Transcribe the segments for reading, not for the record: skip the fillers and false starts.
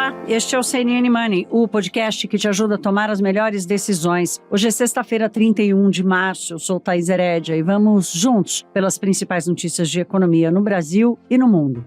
Olá, este é o CNN Money, o podcast que te ajuda a tomar as melhores decisões. Hoje é sexta-feira, 31 de março, eu sou Thaís Herédia e vamos juntos pelas principais notícias de economia no Brasil e no mundo.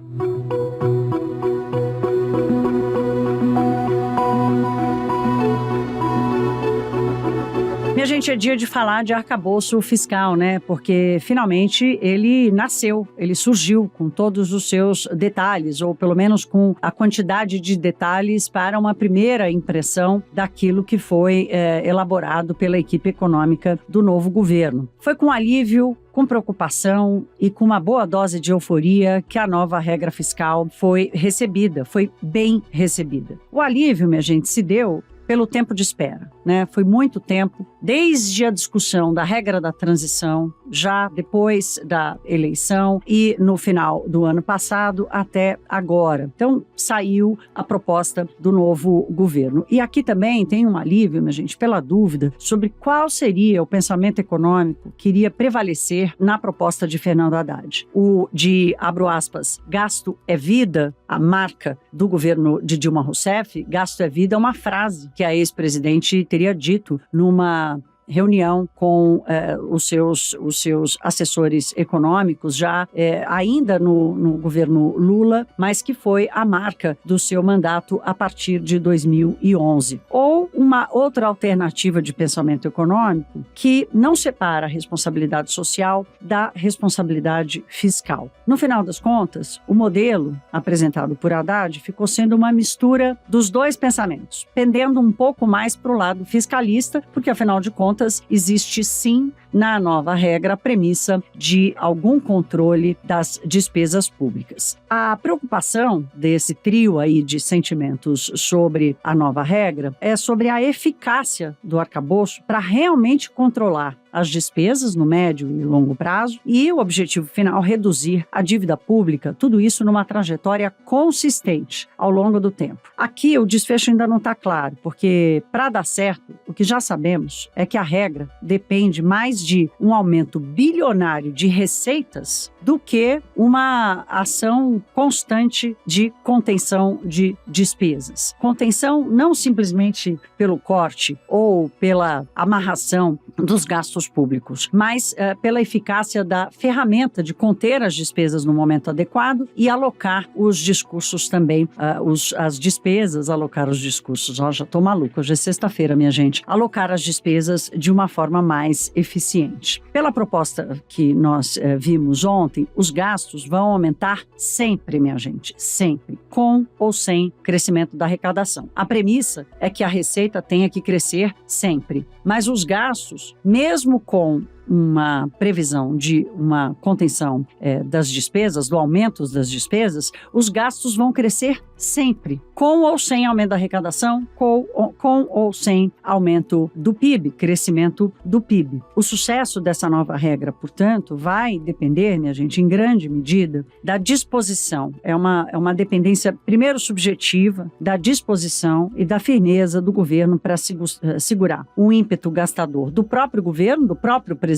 Minha gente, é dia de falar de arcabouço fiscal, né? Porque finalmente ele nasceu, ele surgiu com todos os seus detalhes, ou pelo menos com a quantidade de detalhes para uma primeira impressão daquilo que foi elaborado pela equipe econômica do novo governo. Foi com alívio, com preocupação e com uma boa dose de euforia que a nova regra fiscal foi recebida, foi bem recebida. O alívio, minha gente, se deu pelo tempo de espera, né? Foi muito tempo, desde a discussão da regra da transição, já depois da eleição e no final do ano passado até agora. Então, saiu a proposta do novo governo. E aqui também tem um alívio, minha gente, pela dúvida sobre qual seria o pensamento econômico que iria prevalecer na proposta de Fernando Haddad. O de, abro aspas, gasto é vida, a marca do governo de Dilma Rousseff, gasto é vida é uma frase que a ex-presidente teria dito numa reunião com os seus assessores econômicos, já ainda no governo Lula, mas que foi a marca do seu mandato a partir de 2011. Ou uma outra alternativa de pensamento econômico que não separa a responsabilidade social da responsabilidade fiscal. No final das contas, o modelo apresentado por Haddad ficou sendo uma mistura dos dois pensamentos, pendendo um pouco mais para o lado fiscalista, porque afinal de contas existe sim na nova regra a premissa de algum controle das despesas públicas. A preocupação desse trio aí de sentimentos sobre a nova regra é sobre a eficácia do arcabouço para realmente controlar as despesas no médio e longo prazo e o objetivo final, reduzir a dívida pública, tudo isso numa trajetória consistente ao longo do tempo. Aqui o desfecho ainda não está claro, porque para dar certo, o que já sabemos é que a regra depende mais de um aumento bilionário de receitas do que uma ação constante de contenção de despesas. Contenção não simplesmente pelo corte ou pela amarração dos gastos públicos, mas pela eficácia da ferramenta de conter as despesas no momento adequado e alocar os discursos também, as despesas, alocar os discursos. Já estou maluca, hoje é sexta-feira, minha gente. Alocar as despesas de uma forma mais eficiente. Pela proposta que nós vimos ontem, os gastos vão aumentar sempre, minha gente, sempre, com ou sem crescimento da arrecadação. A premissa é que a receita tenha que crescer sempre, mas os gastos, mesmo com uma previsão de uma contenção das despesas, do aumento das despesas, os gastos vão crescer sempre, com ou sem aumento da arrecadação, com ou sem aumento do PIB, crescimento do PIB. O sucesso dessa nova regra, portanto, vai depender, minha gente, em grande medida, da disposição. É uma dependência, primeiro, subjetiva, da disposição e da firmeza do governo para segurar o ímpeto gastador do próprio governo, do próprio presidente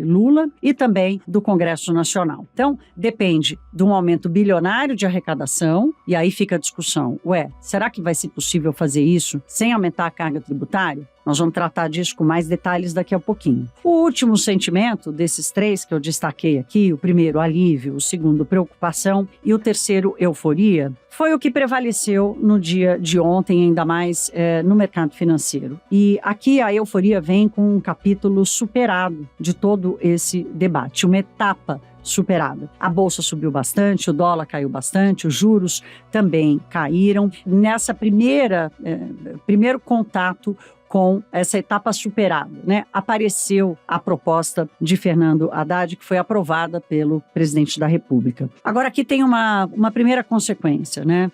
Lula e também do Congresso Nacional. Então, depende de um aumento bilionário de arrecadação, e aí fica a discussão, será que vai ser possível fazer isso sem aumentar a carga tributária? Nós vamos tratar disso com mais detalhes daqui a pouquinho. O último sentimento desses três que eu destaquei aqui, o primeiro, alívio, o segundo, preocupação e o terceiro, euforia, foi o que prevaleceu no dia de ontem, ainda mais no mercado financeiro. E aqui a euforia vem com um capítulo superado de todo esse debate, uma etapa superada. A bolsa subiu bastante, o dólar caiu bastante, os juros também caíram. Nessa primeiro contato com essa etapa superada, né? Apareceu a proposta de Fernando Haddad, que foi aprovada pelo presidente da República. Agora, aqui tem uma primeira consequência, né?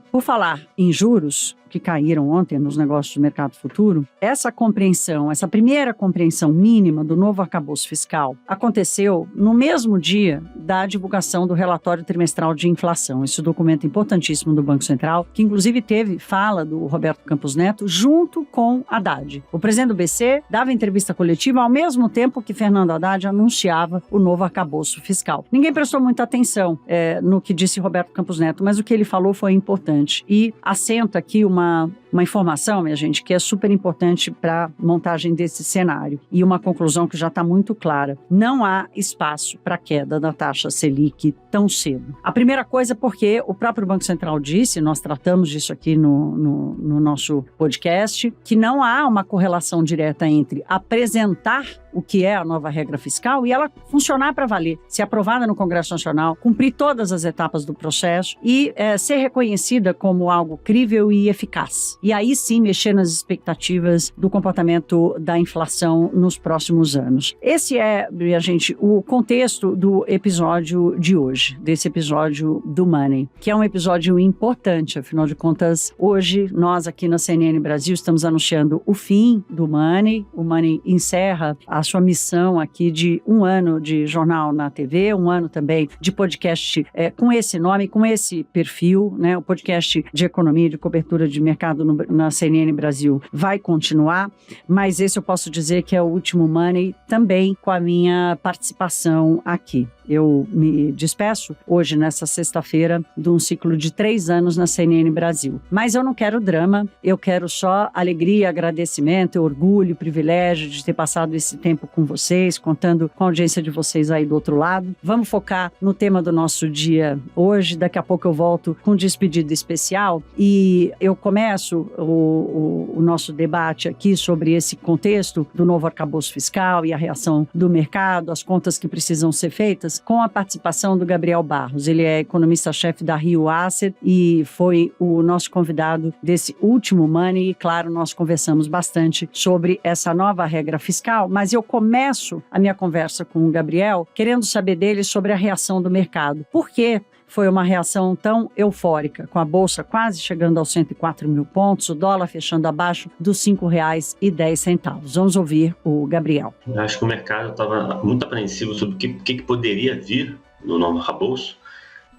Por falar em juros, que caíram ontem nos negócios do mercado futuro, essa compreensão, essa primeira compreensão mínima do novo arcabouço fiscal aconteceu no mesmo dia da divulgação do relatório trimestral de inflação, esse documento importantíssimo do Banco Central, que inclusive teve fala do Roberto Campos Neto junto com Haddad. O presidente do BC dava entrevista coletiva ao mesmo tempo que Fernando Haddad anunciava o novo arcabouço fiscal. Ninguém prestou muita atenção no que disse Roberto Campos Neto, mas o que ele falou foi importante. E assenta aqui uma informação, minha gente, que é super importante para a montagem desse cenário. E uma conclusão que já está muito clara. Não há espaço para a queda da taxa Selic tão cedo. A primeira coisa porque o próprio Banco Central disse, nós tratamos disso aqui no nosso podcast, que não há uma correlação direta entre apresentar o que é a nova regra fiscal e ela funcionar para valer, ser aprovada no Congresso Nacional, cumprir todas as etapas do processo e ser reconhecida como algo crível e eficaz. E aí sim mexer nas expectativas do comportamento da inflação nos próximos anos. Esse é, minha gente, o contexto do episódio de hoje, desse episódio do Money, que é um episódio importante, afinal de contas, hoje nós aqui na CNN Brasil estamos anunciando o fim do Money. O Money encerra a sua missão aqui de 1 ano de jornal na TV, 1 ano também de podcast com esse nome, com esse perfil, né? O podcast de economia, de cobertura de mercado na CNN Brasil vai continuar, mas esse eu posso dizer que é o último Money também com a minha participação aqui. Eu me despeço hoje, nessa sexta-feira, de um ciclo de 3 anos na CNN Brasil. Mas eu não quero drama, eu quero só alegria, agradecimento, orgulho, privilégio de ter passado esse tempo com vocês, contando com a audiência de vocês aí do outro lado. Vamos focar no tema do nosso dia hoje. Daqui a pouco eu volto com um despedida especial e eu começo o nosso debate aqui sobre esse contexto do novo arcabouço fiscal e a reação do mercado, as contas que precisam ser feitas, com a participação do Gabriel Barros. Ele é economista-chefe da Rio Asset e foi o nosso convidado desse último Money. E, claro, nós conversamos bastante sobre essa nova regra fiscal, mas eu começo a minha conversa com o Gabriel querendo saber dele sobre a reação do mercado. Por quê? Foi uma reação tão eufórica, com a Bolsa quase chegando aos 104 mil pontos, o dólar fechando abaixo dos R$ 5,10. Vamos ouvir o Gabriel. Eu acho que o mercado estava muito apreensivo sobre o que poderia vir no novo arcabouço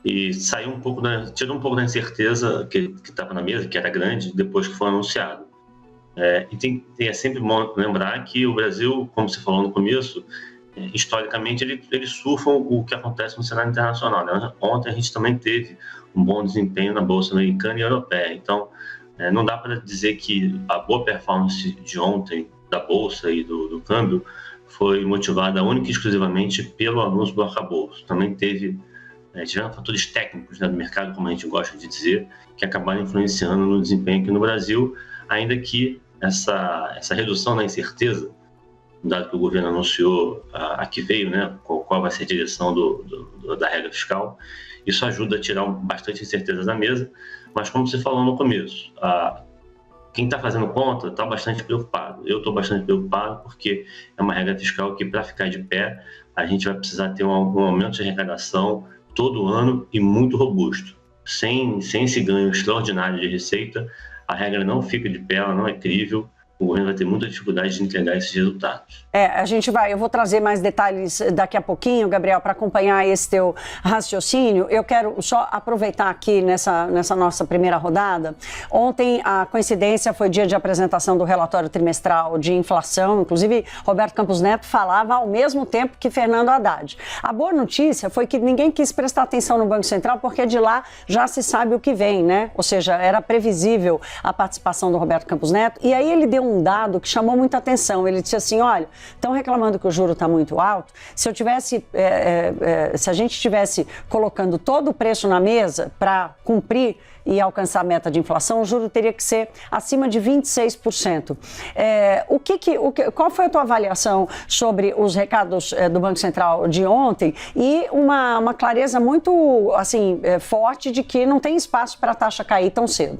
e saiu tirou um pouco da incerteza que estava na mesa, que era grande, depois que foi anunciado. É sempre bom lembrar que o Brasil, como você falou no começo, historicamente, eles surfam o que acontece no cenário internacional, né? Ontem a gente também teve um bom desempenho na Bolsa Americana e Europeia. Então, não dá para dizer que a boa performance de ontem da Bolsa e do câmbio foi motivada única e exclusivamente pelo anúncio do arcabouço. Também tiveram fatores técnicos, né, do mercado, como a gente gosta de dizer, que acabaram influenciando no desempenho aqui no Brasil, ainda que essa redução na incerteza, dado que o governo anunciou a que veio, né, qual vai ser a direção da regra fiscal, isso ajuda a tirar bastante incerteza da mesa, mas como você falou no começo, quem está fazendo conta está bastante preocupado. Eu estou bastante preocupado porque é uma regra fiscal que, para ficar de pé, a gente vai precisar ter um aumento de arrecadação todo ano e muito robusto. Sem esse ganho extraordinário de receita, a regra não fica de pé, ela não é crível. O governo vai ter muita dificuldade de entregar esses resultados. Eu vou trazer mais detalhes daqui a pouquinho, Gabriel, para acompanhar esse teu raciocínio. Eu quero só aproveitar aqui nessa nossa primeira rodada. Ontem, a coincidência foi dia de apresentação do relatório trimestral de inflação. Inclusive, Roberto Campos Neto falava ao mesmo tempo que Fernando Haddad. A boa notícia foi que ninguém quis prestar atenção no Banco Central, porque de lá já se sabe o que vem, né? Ou seja, era previsível a participação do Roberto Campos Neto. E aí ele deu um dado que chamou muita atenção. Ele disse assim, olha, estão reclamando que o juro está muito alto. Se a gente estivesse colocando todo o preço na mesa para cumprir e alcançar a meta de inflação, o juro teria que ser acima de 26%. Qual foi a tua avaliação sobre os recados do Banco Central de ontem e uma clareza muito forte de que não tem espaço para a taxa cair tão cedo?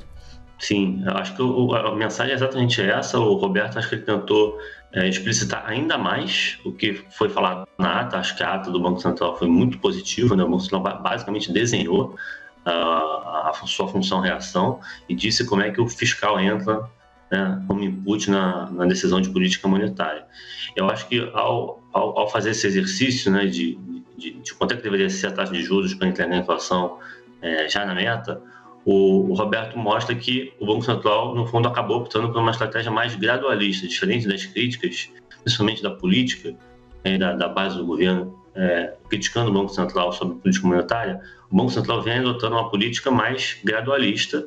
Sim, eu acho que a mensagem é exatamente essa. O Roberto, acho que ele tentou explicitar ainda mais o que foi falado na ata. Acho que a ata do Banco Central foi muito positiva, né? O Banco Central basicamente desenhou a sua função-reação e disse como é que o fiscal entra, né, como input na decisão de política monetária. Eu acho que ao fazer esse exercício, né, de quanto é que deveria ser a taxa de juros para entregar a inflação já na meta, o Roberto mostra que o Banco Central, no fundo, acabou optando por uma estratégia mais gradualista, diferente das críticas, principalmente da política, da base do governo, criticando o Banco Central sobre política monetária. O Banco Central vem adotando uma política mais gradualista.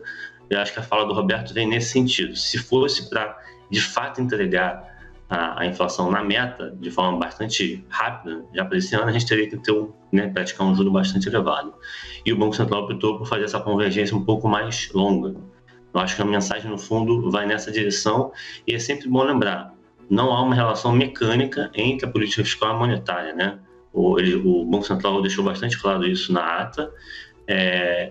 Eu acho que a fala do Roberto vem nesse sentido. Se fosse para, de fato, entregar a inflação na meta de forma bastante rápida, já para esse ano a gente teria que praticar um juro bastante elevado. E o Banco Central optou por fazer essa convergência um pouco mais longa. Eu acho que a mensagem, no fundo, vai nessa direção, e é sempre bom lembrar, não há uma relação mecânica entre a política fiscal e a monetária, né? O Banco Central deixou bastante claro isso na ata,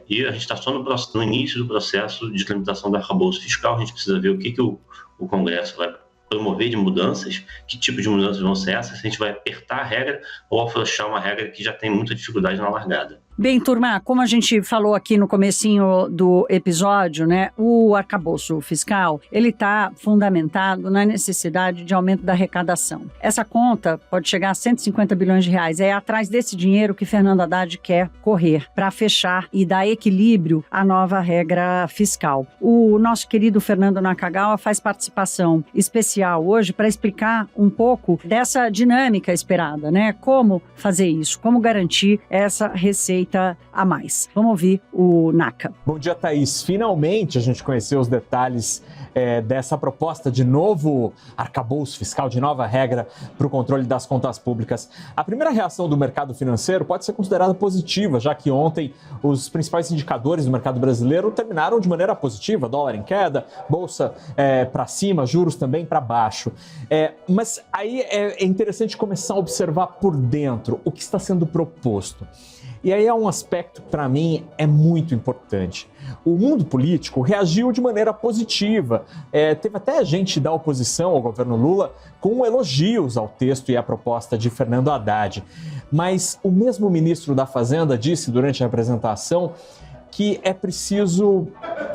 e a gente está só no início do processo de tramitação do arcabouço fiscal. A gente precisa ver o que o Congresso vai promover de mudanças, que tipo de mudanças vão ser essas, se a gente vai apertar a regra ou afrouxar uma regra que já tem muita dificuldade na largada. Bem, turma, como a gente falou aqui no comecinho do episódio, né, o arcabouço fiscal, ele está fundamentado na necessidade de aumento da arrecadação. Essa conta pode chegar a 150 bilhões de reais. É atrás desse dinheiro que Fernando Haddad quer correr para fechar e dar equilíbrio à nova regra fiscal. O nosso querido Fernando Nakagawa faz participação especial hoje para explicar um pouco dessa dinâmica esperada, né? Como fazer isso, como garantir essa receita a mais. Vamos ouvir o Naka. Bom dia, Thaís. Finalmente a gente conheceu os detalhes dessa proposta de novo arcabouço fiscal, de nova regra para o controle das contas públicas. A primeira reação do mercado financeiro pode ser considerada positiva, já que ontem os principais indicadores do mercado brasileiro terminaram de maneira positiva, dólar em queda, bolsa para cima, juros também para baixo. Mas aí é interessante começar a observar por dentro o que está sendo proposto. E aí é um aspecto que, para mim, é muito importante. O mundo político reagiu de maneira positiva. Teve até gente da oposição ao governo Lula com elogios ao texto e à proposta de Fernando Haddad. Mas o mesmo ministro da Fazenda disse durante a apresentação que é preciso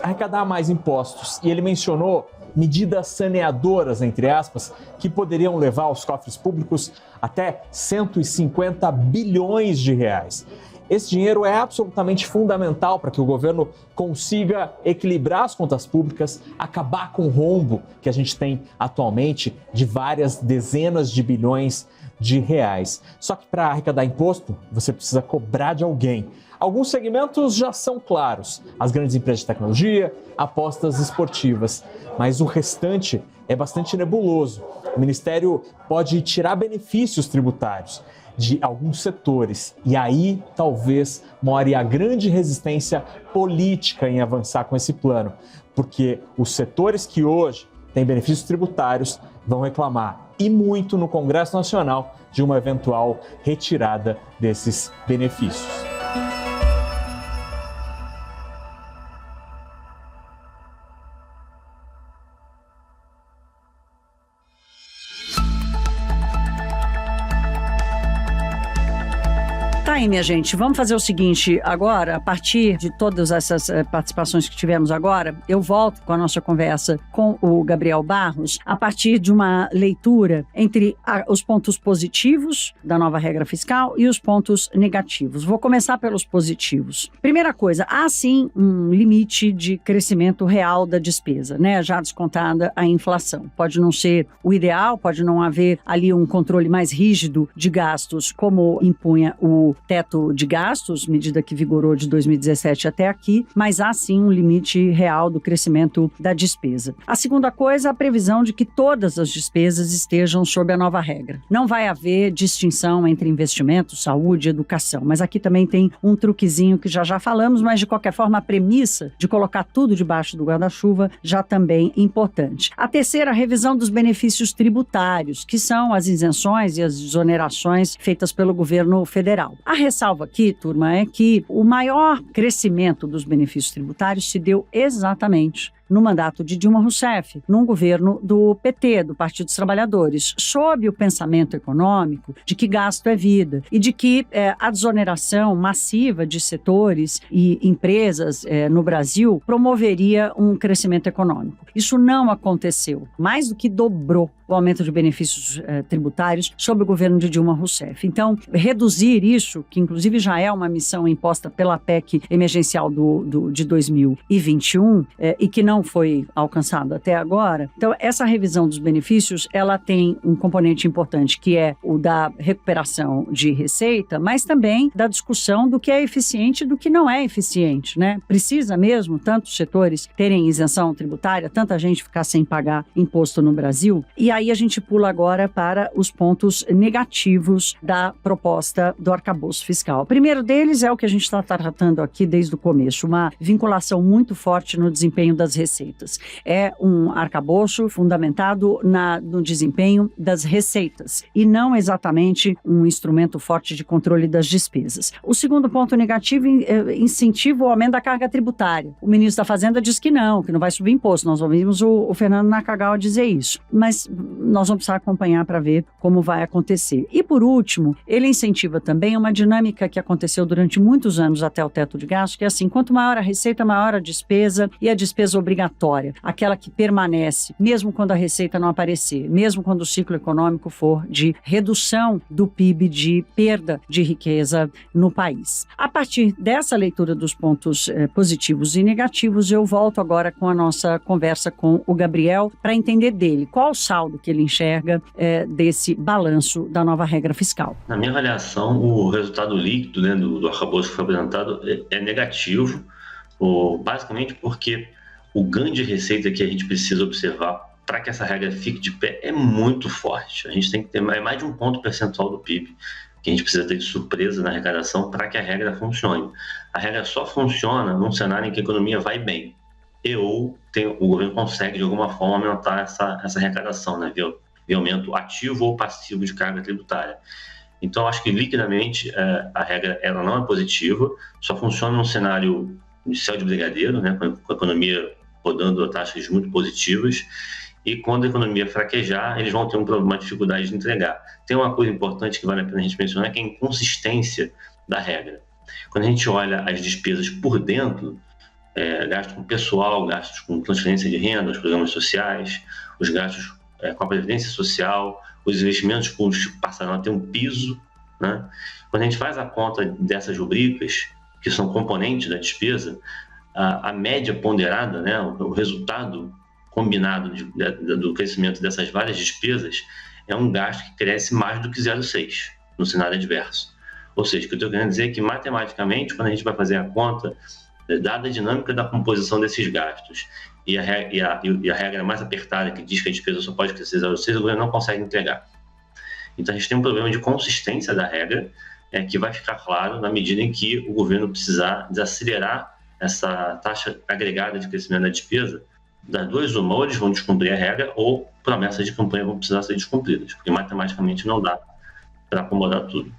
arrecadar mais impostos. E ele mencionou medidas saneadoras, entre aspas, que poderiam levar aos cofres públicos até 150 bilhões de reais. Esse dinheiro é absolutamente fundamental para que o governo consiga equilibrar as contas públicas, acabar com o rombo que a gente tem atualmente de várias dezenas de bilhões de reais. Só que para arrecadar imposto, você precisa cobrar de alguém. Alguns segmentos já são claros, as grandes empresas de tecnologia, apostas esportivas, mas o restante é bastante nebuloso. O Ministério pode tirar benefícios tributários de alguns setores, e aí talvez more a grande resistência política em avançar com esse plano, porque os setores que hoje têm benefícios tributários vão reclamar, e muito, no Congresso Nacional, de uma eventual retirada desses benefícios. Aí, minha gente, vamos fazer o seguinte agora, a partir de todas essas participações que tivemos agora, eu volto com a nossa conversa com o Gabriel Barros, a partir de uma leitura entre os pontos positivos da nova regra fiscal e os pontos negativos. Vou começar pelos positivos. Primeira coisa, há sim um limite de crescimento real da despesa, né? Já descontada a inflação. Pode não ser o ideal, pode não haver ali um controle mais rígido de gastos, como impunha o teto de gastos, medida que vigorou de 2017 até aqui, mas há sim um limite real do crescimento da despesa. A segunda coisa, a previsão de que todas as despesas estejam sob a nova regra. Não vai haver distinção entre investimento, saúde e educação, mas aqui também tem um truquezinho que já falamos, mas de qualquer forma a premissa de colocar tudo debaixo do guarda-chuva já também é importante. A terceira, a revisão dos benefícios tributários, que são as isenções e as exonerações feitas pelo governo federal. A ressalva aqui, turma, é que o maior crescimento dos benefícios tributários se deu exatamente no mandato de Dilma Rousseff, num governo do PT, do Partido dos Trabalhadores, sob o pensamento econômico de que gasto é vida e de que a desoneração massiva de setores e empresas no Brasil promoveria um crescimento econômico. Isso não aconteceu. Mais do que dobrou o aumento de benefícios tributários sob o governo de Dilma Rousseff. Então, reduzir isso, que inclusive já é uma missão imposta pela PEC emergencial de 2021 e que não foi alcançada até agora. Então, essa revisão dos benefícios, ela tem um componente importante, que é o da recuperação de receita, mas também da discussão do que é eficiente e do que não é eficiente, né? Precisa mesmo tantos setores terem isenção tributária, tanta gente ficar sem pagar imposto no Brasil? E aí a gente pula agora para os pontos negativos da proposta do arcabouço fiscal. O primeiro deles é o que a gente está tratando aqui desde o começo, uma vinculação muito forte no desempenho das receitas. É um arcabouço fundamentado no desempenho das receitas e não exatamente um instrumento forte de controle das despesas. O segundo ponto negativo incentiva o aumento da carga tributária. O ministro da Fazenda diz que não vai subir imposto. Nós ouvimos o Fernando Nakagawa dizer isso. Mas nós vamos precisar acompanhar para ver como vai acontecer. E, por último, ele incentiva também uma dinâmica que aconteceu durante muitos anos até o teto de gasto, que é assim, quanto maior a receita, maior a despesa, e a despesa obrigatória, aquela que permanece, mesmo quando a receita não aparecer, mesmo quando o ciclo econômico for de redução do PIB, de perda de riqueza no país. A partir dessa leitura dos pontos positivos e negativos, eu volto agora com a nossa conversa com o Gabriel para entender dele qual o saldo que ele enxerga desse balanço da nova regra fiscal. Na minha avaliação, o resultado líquido, né, do arcabouço que foi apresentado é negativo, basicamente porque o ganho de receita que a gente precisa observar para que essa regra fique de pé é muito forte. A gente tem que ter mais de um ponto percentual do PIB que a gente precisa ter de surpresa na arrecadação para que a regra funcione. A regra só funciona num cenário em que a economia vai bem ou o governo consegue, de alguma forma, aumentar essa arrecadação, né, via aumento ativo ou passivo de carga tributária. Então, acho que, liquidamente, a regra ela não é positiva, só funciona num cenário de céu de brigadeiro, né, com a economia rodando a taxas muito positivas, e quando a economia fraquejar, eles vão ter uma dificuldade de entregar. Tem uma coisa importante que vale a pena a gente mencionar, que é a inconsistência da regra. Quando a gente olha as despesas por dentro, gastos com pessoal, gastos com transferência de renda, os programas sociais, os gastos com a previdência social, os investimentos públicos passaram a ter um piso, né? Quando a gente faz a conta dessas rubricas, que são componentes da despesa, a média ponderada, né, o resultado combinado do crescimento dessas várias despesas é um gasto que cresce mais do que 0,6 no cenário adverso. Ou seja, o que eu estou querendo dizer é que, matematicamente, quando a gente vai fazer a conta, dada a dinâmica da composição desses gastos e a regra mais apertada que diz que a despesa só pode crescer 0,6, o governo não consegue entregar. Então, a gente tem um problema de consistência da regra, que vai ficar claro na medida em que o governo precisar desacelerar essa taxa agregada de crescimento da despesa. Das duas, uma, ou eles vão descumprir a regra, ou promessas de campanha vão precisar ser descumpridas, porque matematicamente não dá para acomodar tudo.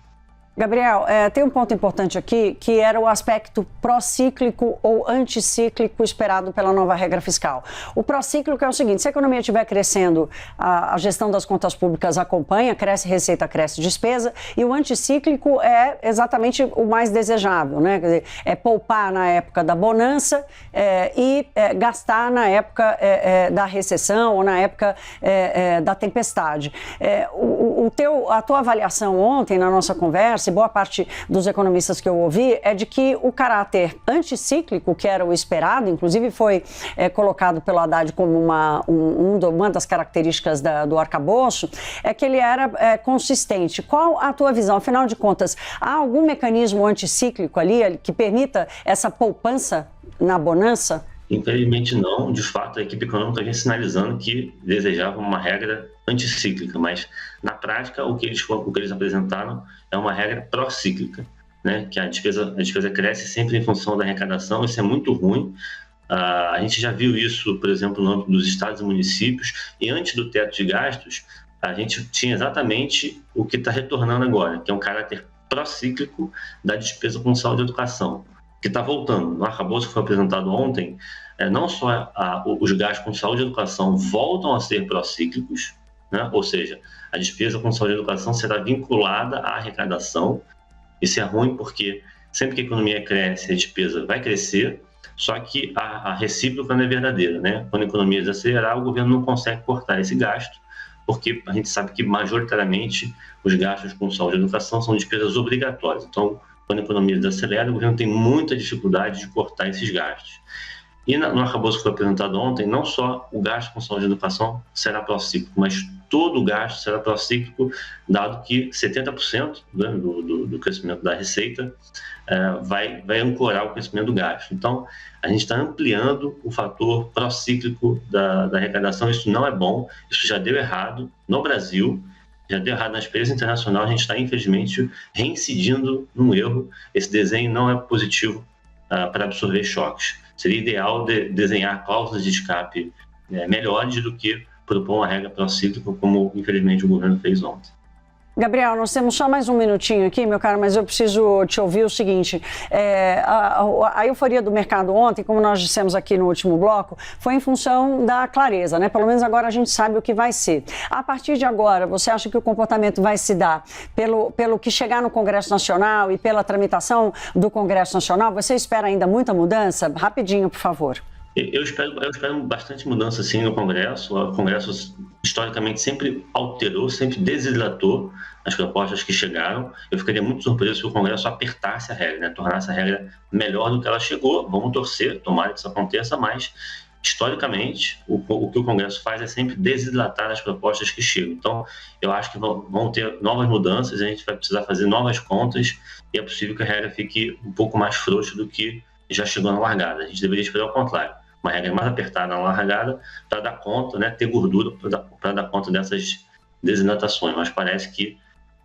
Gabriel, tem um ponto importante aqui, que era o aspecto procíclico ou anticíclico esperado pela nova regra fiscal. O procíclico é o seguinte: se a economia estiver crescendo, a gestão das contas públicas acompanha, cresce receita, cresce despesa, e o anticíclico é exatamente o mais desejável, né? Quer dizer, é poupar na época da bonança e gastar na época da recessão ou na época da tempestade. A tua avaliação ontem na nossa conversa, e boa parte dos economistas que eu ouvi, é de que o caráter anticíclico, que era o esperado, inclusive foi colocado pelo Haddad como uma das características do arcabouço, é que ele era consistente. Qual a tua visão? Afinal de contas, há algum mecanismo anticíclico ali que permita essa poupança na bonança? Infelizmente não. De fato, a equipe econômica vem sinalizando que desejava uma regra anticíclica, mas na prática o que eles apresentaram é uma regra procíclica, né? Que a despesa cresce sempre em função da arrecadação. Isso é muito ruim. A gente já viu isso, por exemplo, no âmbito dos estados e municípios, e antes do teto de gastos, a gente tinha exatamente o que está retornando agora, que é um caráter procíclico da despesa com saúde e educação. que está voltando. No arcabouço que foi apresentado ontem, não só os gastos com saúde e educação voltam a ser procíclicos, né? Ou seja, a despesa com saúde e educação será vinculada à arrecadação. Isso é ruim porque sempre que a economia cresce, a despesa vai crescer, só que a recíproca não é verdadeira, né? Quando a economia desacelerar, o governo não consegue cortar esse gasto, porque a gente sabe que, majoritariamente, os gastos com saúde e educação são despesas obrigatórias. Então, quando a economia desacelera, o governo tem muita dificuldade de cortar esses gastos. E no arcabouço que foi apresentado ontem, não só o gasto com saúde e educação será procíclico, mas todo o gasto será procíclico, dado que 70% do crescimento da receita vai ancorar o crescimento do gasto. Então, a gente está ampliando o fator procíclico da arrecadação. Isso não é bom, isso já deu errado no Brasil, já deu errado na experiência internacional. A gente está, infelizmente, reincidindo num erro. Esse desenho não é positivo para absorver choques. Seria ideal desenhar cláusulas de escape melhores do que propor uma regra procíclica, como, infelizmente, o governo fez ontem. Gabriel, nós temos só mais um minutinho aqui, meu caro, mas eu preciso te ouvir o seguinte. A euforia do mercado ontem, como nós dissemos aqui no último bloco, foi em função da clareza, né? Pelo menos agora a gente sabe o que vai ser. A partir de agora, você acha que o comportamento vai se dar pelo que chegar no Congresso Nacional e pela tramitação do Congresso Nacional? Você espera ainda muita mudança? Rapidinho, por favor. Eu espero bastante mudança, sim, no Congresso. O Congresso, historicamente, sempre alterou, sempre desidratou as propostas que chegaram. Eu ficaria muito surpreso se o Congresso apertasse a regra, né? Tornasse a regra melhor do que ela chegou. Vamos torcer, tomara que isso aconteça, mas, historicamente, o que o Congresso faz é sempre desidratar as propostas que chegam. Então, eu acho que vão ter novas mudanças, a gente vai precisar fazer novas contas e é possível que a regra fique um pouco mais frouxa do que já chegou na largada. A gente deveria esperar o contrário. Uma regra mais apertada na largada para dar conta, né, ter gordura para dar conta dessas desidratações, mas parece que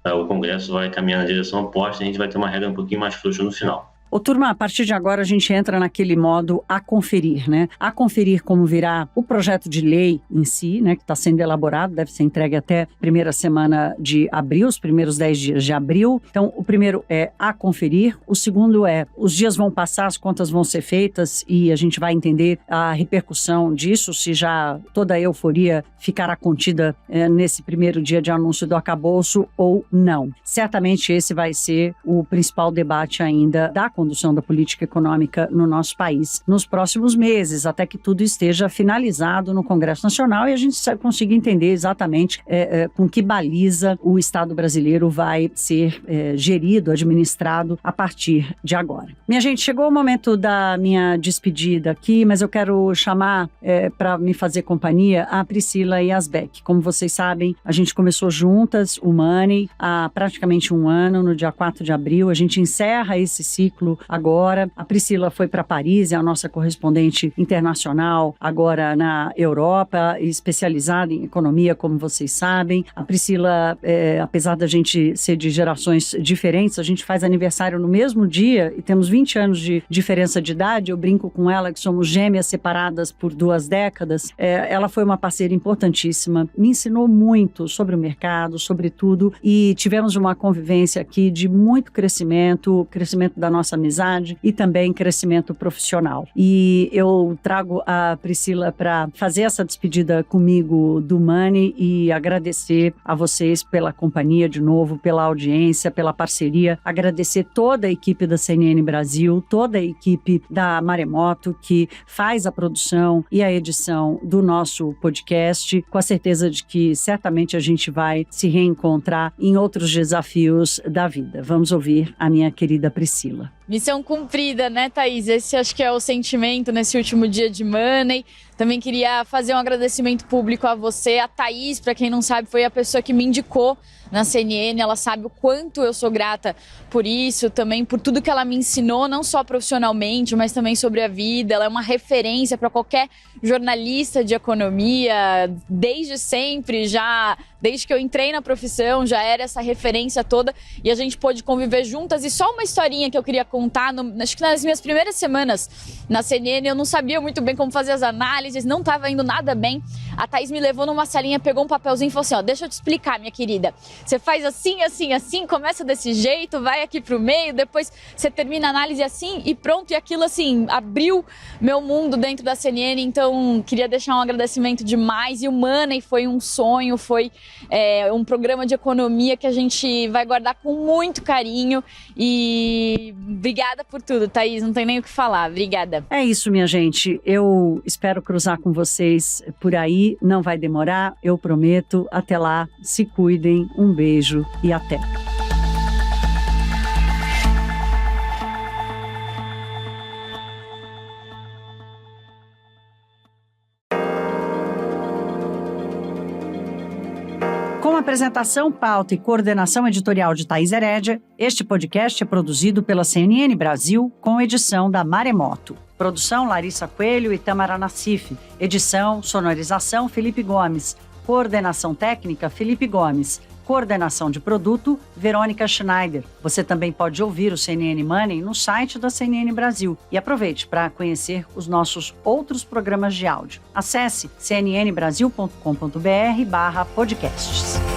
o Congresso vai caminhar na direção oposta e a gente vai ter uma regra um pouquinho mais frouxa no final. Ô, turma, a partir de agora a gente entra naquele modo a conferir, né? A conferir como virá o projeto de lei em si, né? Que está sendo elaborado, deve ser entregue até primeira semana de abril, os primeiros 10 dias de abril. Então, o primeiro é a conferir. O segundo é, os dias vão passar, as contas vão ser feitas e a gente vai entender a repercussão disso, se já toda a euforia ficará contida nesse primeiro dia de anúncio do arcabouço ou não. Certamente esse vai ser o principal debate ainda da condução da política econômica no nosso país nos próximos meses, até que tudo esteja finalizado no Congresso Nacional e a gente consiga entender exatamente com que baliza o Estado brasileiro vai ser gerido, administrado a partir de agora. Minha gente, chegou o momento da minha despedida aqui, mas eu quero chamar para me fazer companhia a Priscila Yazbek. Como vocês sabem, a gente começou juntas o Money há praticamente um ano, no dia 4 de abril. A gente encerra esse ciclo agora. A Priscila foi para Paris, é a nossa correspondente internacional agora na Europa, especializada em economia, como vocês sabem. A Priscila, apesar da gente ser de gerações diferentes, a gente faz aniversário no mesmo dia e temos 20 anos de diferença de idade. Eu brinco com ela que somos gêmeas separadas por 2 décadas. Ela foi uma parceira importantíssima, me ensinou muito sobre o mercado, sobre tudo, e tivemos uma convivência aqui de muito crescimento da nossa amizade e também crescimento profissional. E eu trago a Priscila para fazer essa despedida comigo do Money e agradecer a vocês pela companhia de novo, pela audiência, pela parceria, agradecer toda a equipe da CNN Brasil, toda a equipe da Maremoto que faz a produção e a edição do nosso podcast, com a certeza de que certamente a gente vai se reencontrar em outros desafios da vida. Vamos ouvir a minha querida Priscila. Missão cumprida, né, Thaís? Esse acho que é o sentimento nesse último dia de Money. Também queria fazer um agradecimento público a você. A Thaís, para quem não sabe, foi a pessoa que me indicou na CNN. Ela sabe o quanto eu sou grata por isso, também por tudo que ela me ensinou, não só profissionalmente, mas também sobre a vida. Ela é uma referência para qualquer jornalista de economia, desde sempre, desde que eu entrei na profissão, já era essa referência toda e a gente pôde conviver juntas. E só uma historinha que eu queria contar, acho que nas minhas primeiras semanas na CNN eu não sabia muito bem como fazer as análises, análises, não estava indo nada bem. A Thaís me levou numa salinha, pegou um papelzinho e falou assim, ó, deixa eu te explicar, minha querida. Você faz assim, assim, assim, começa desse jeito, vai aqui pro meio, depois você termina a análise assim e pronto. E aquilo, assim, abriu meu mundo dentro da CNN. Então, queria deixar um agradecimento demais. E o Money foi um sonho, foi um programa de economia que a gente vai guardar com muito carinho. E obrigada por tudo, Thaís, não tem nem o que falar. Obrigada. É isso, minha gente. Eu espero cruzar com vocês por aí. Não vai demorar, eu prometo. Até lá, se cuidem. Um beijo e até. Com apresentação, pauta e coordenação editorial de Thaís Herédia, este podcast é produzido pela CNN Brasil com edição da Maremoto. Produção Larissa Coelho e Tamara Nassif. Edição, sonorização Felipe Gomes. Coordenação técnica Felipe Gomes. Coordenação de produto Verônica Schneider. Você também pode ouvir o CNN Money no site da CNN Brasil. E aproveite para conhecer os nossos outros programas de áudio. Acesse cnnbrasil.com.br/podcasts.